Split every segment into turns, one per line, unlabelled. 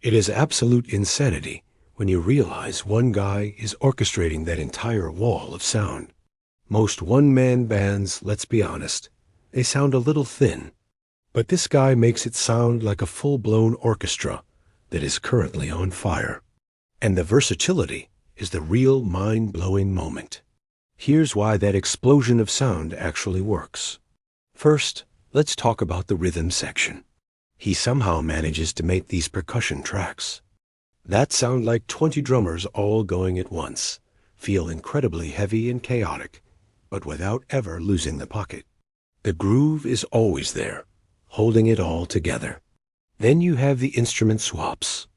It is absolute insanity when you realize one guy is orchestrating that entire wall of sound. Most one-man bands, let's be honest, they sound a little thin. But this guy makes it sound like a full-blown orchestra that is currently on fire. And the versatility is the real mind-blowing moment. Here's why that explosion of sound actually works. First, let's talk about the rhythm section. He somehow manages to make these percussion tracks that sound like 20 drummers all going at once, feel incredibly heavy and chaotic, but without ever losing the pocket. The groove is always there, holding it all together. Then you have the instrument swaps,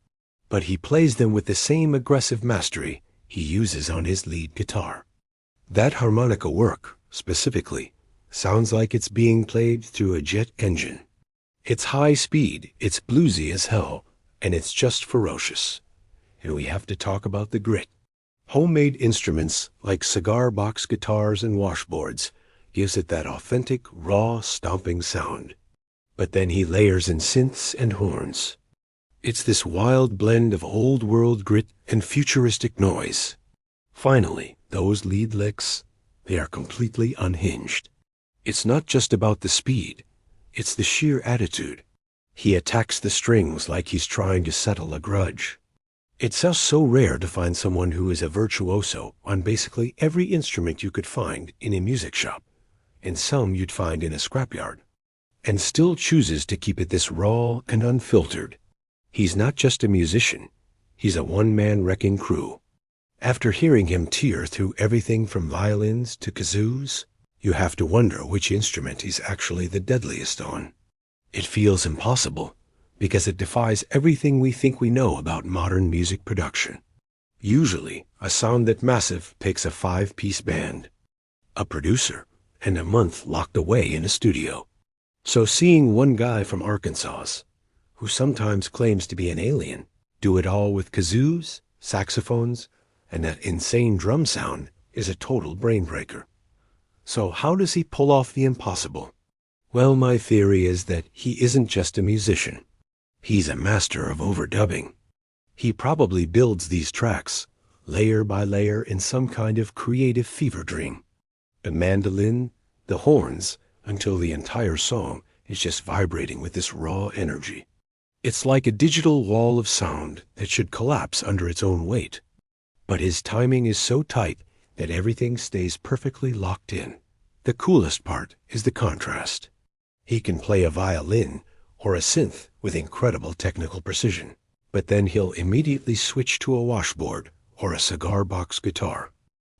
but he plays them with the same aggressive mastery he uses on his lead guitar. That harmonica work, specifically, sounds like it's being played through a jet engine. It's high speed, it's bluesy as hell, and it's just ferocious. And we have to talk about the grit. Homemade instruments like cigar box guitars and washboards gives it that authentic, raw, stomping sound. But then he layers in synths and horns. It's this wild blend of old-world grit and futuristic noise. Finally, those lead licks, they are completely unhinged. It's not just about the speed, it's the sheer attitude. He attacks the strings like he's trying to settle a grudge. It's just so rare to find someone who is a virtuoso on basically every instrument you could find in a music shop, and some you'd find in a scrapyard, and still chooses to keep it this raw and unfiltered. He's not just a musician, he's a one-man wrecking crew. After hearing him tear through everything from violins to kazoos, you have to wonder which instrument he's actually the deadliest on. It feels impossible, because it defies everything we think we know about modern music production. Usually, a sound that massive takes a 5-piece band, a producer, and a month locked away in a studio. So seeing one guy from Arkansas, who sometimes claims to be an alien, do it all with kazoos, saxophones, and that insane drum sound is a total brain breaker. So how does he pull off the impossible? Well, my theory is that he isn't just a musician. He's a master of overdubbing. He probably builds these tracks, layer by layer in some kind of creative fever dream. The mandolin, the horns, until the entire song is just vibrating with this raw energy. It's like a digital wall of sound that should collapse under its own weight. But his timing is so tight that everything stays perfectly locked in. The coolest part is the contrast. He can play a violin or a synth with incredible technical precision, but then he'll immediately switch to a washboard or a cigar box guitar.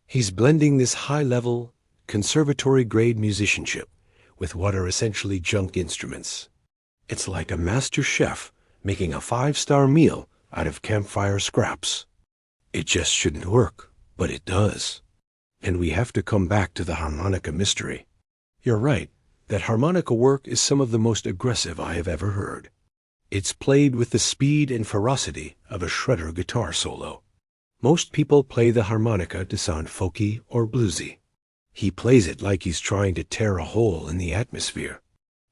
He's blending this high-level, conservatory-grade musicianship with what are essentially junk instruments. It's like a master chef making a 5-star meal out of campfire scraps. It just shouldn't work, but it does. And we have to come back to the harmonica mystery. You're right, that harmonica work is some of the most aggressive I have ever heard. It's played with the speed and ferocity of a shredder guitar solo. Most people play the harmonica to sound folky or bluesy. He plays it like he's trying to tear a hole in the atmosphere.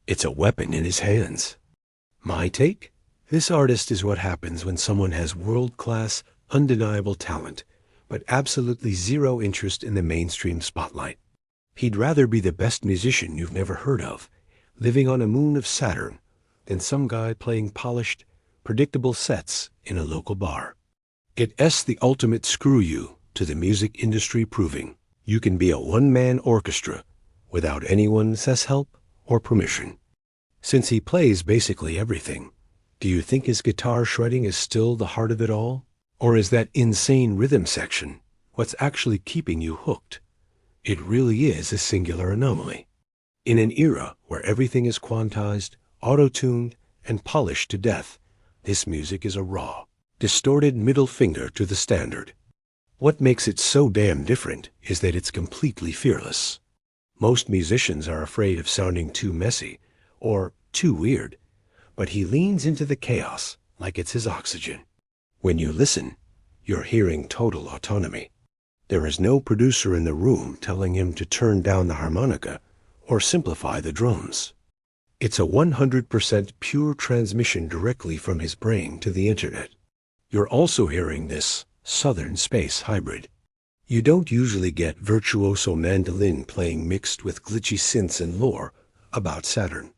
It's a weapon in his hands. My take? This artist is what happens when someone has world-class, undeniable talent, but absolutely zero interest in the mainstream spotlight. He'd rather be the best musician you've never heard of, living on a moon of Saturn, than some guy playing polished, predictable sets in a local bar. It's the ultimate screw you to the music industry, proving you can be a one-man orchestra without anyone's help or permission. Since he plays basically everything, do you think his guitar shredding is still the heart of it all? Or is that insane rhythm section what's actually keeping you hooked? It really is a singular anomaly. In an era where everything is quantized, auto-tuned, and polished to death, this music is a raw, distorted middle finger to the standard. What makes it so damn different is that it's completely fearless. Most musicians are afraid of sounding too messy or too weird, but he leans into the chaos like it's his oxygen. When you listen, you're hearing total autonomy. There is no producer in the room telling him to turn down the harmonica or simplify the drums. It's a 100% pure transmission directly from his brain to the internet. You're also hearing this Southern Space hybrid. You don't usually get virtuoso mandolin playing mixed with glitchy synths and lore about Saturn.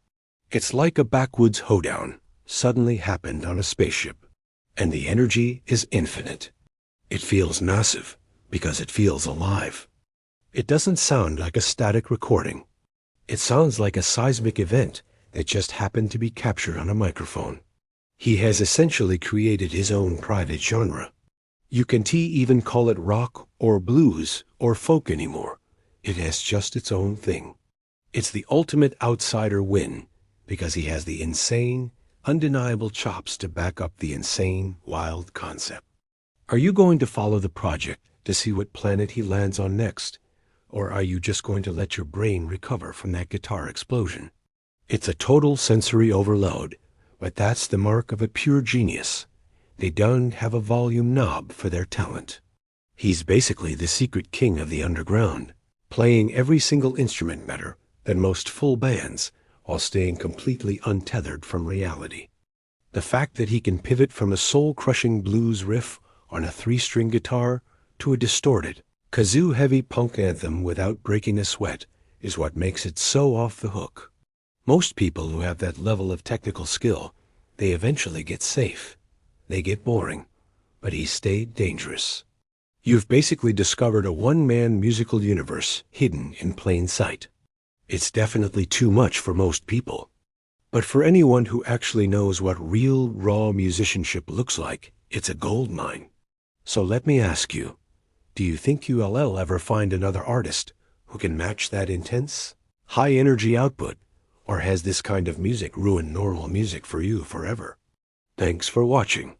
It's like a backwoods hoedown suddenly happened on a spaceship, and the energy is infinite. It feels massive because it feels alive. It doesn't sound like a static recording. It sounds like a seismic event that just happened to be captured on a microphone. He has essentially created his own private genre. You can't even call it rock or blues or folk anymore. It has just its own thing. It's the ultimate outsider win because he has the insane, undeniable chops to back up the insane, wild concept. Are you going to follow the project to see what planet he lands on next? Or are you just going to let your brain recover from that guitar explosion? It's a total sensory overload, but that's the mark of a pure genius. They don't have a volume knob for their talent. He's basically the secret king of the underground, playing every single instrument better than most full bands while staying completely untethered from reality. The fact that he can pivot from a soul-crushing blues riff on a 3-string guitar to a distorted, kazoo-heavy punk anthem without breaking a sweat is what makes it so off the hook. Most people who have that level of technical skill, they eventually get safe. They get boring, but he stayed dangerous. You've basically discovered a one-man musical universe hidden in plain sight. It's definitely too much for most people. But for anyone who actually knows what real, raw musicianship looks like, it's a gold mine. So let me ask you, do you think you'll ever find another artist who can match that intense, high-energy output, or has this kind of music ruined normal music for you forever? Thanks for watching.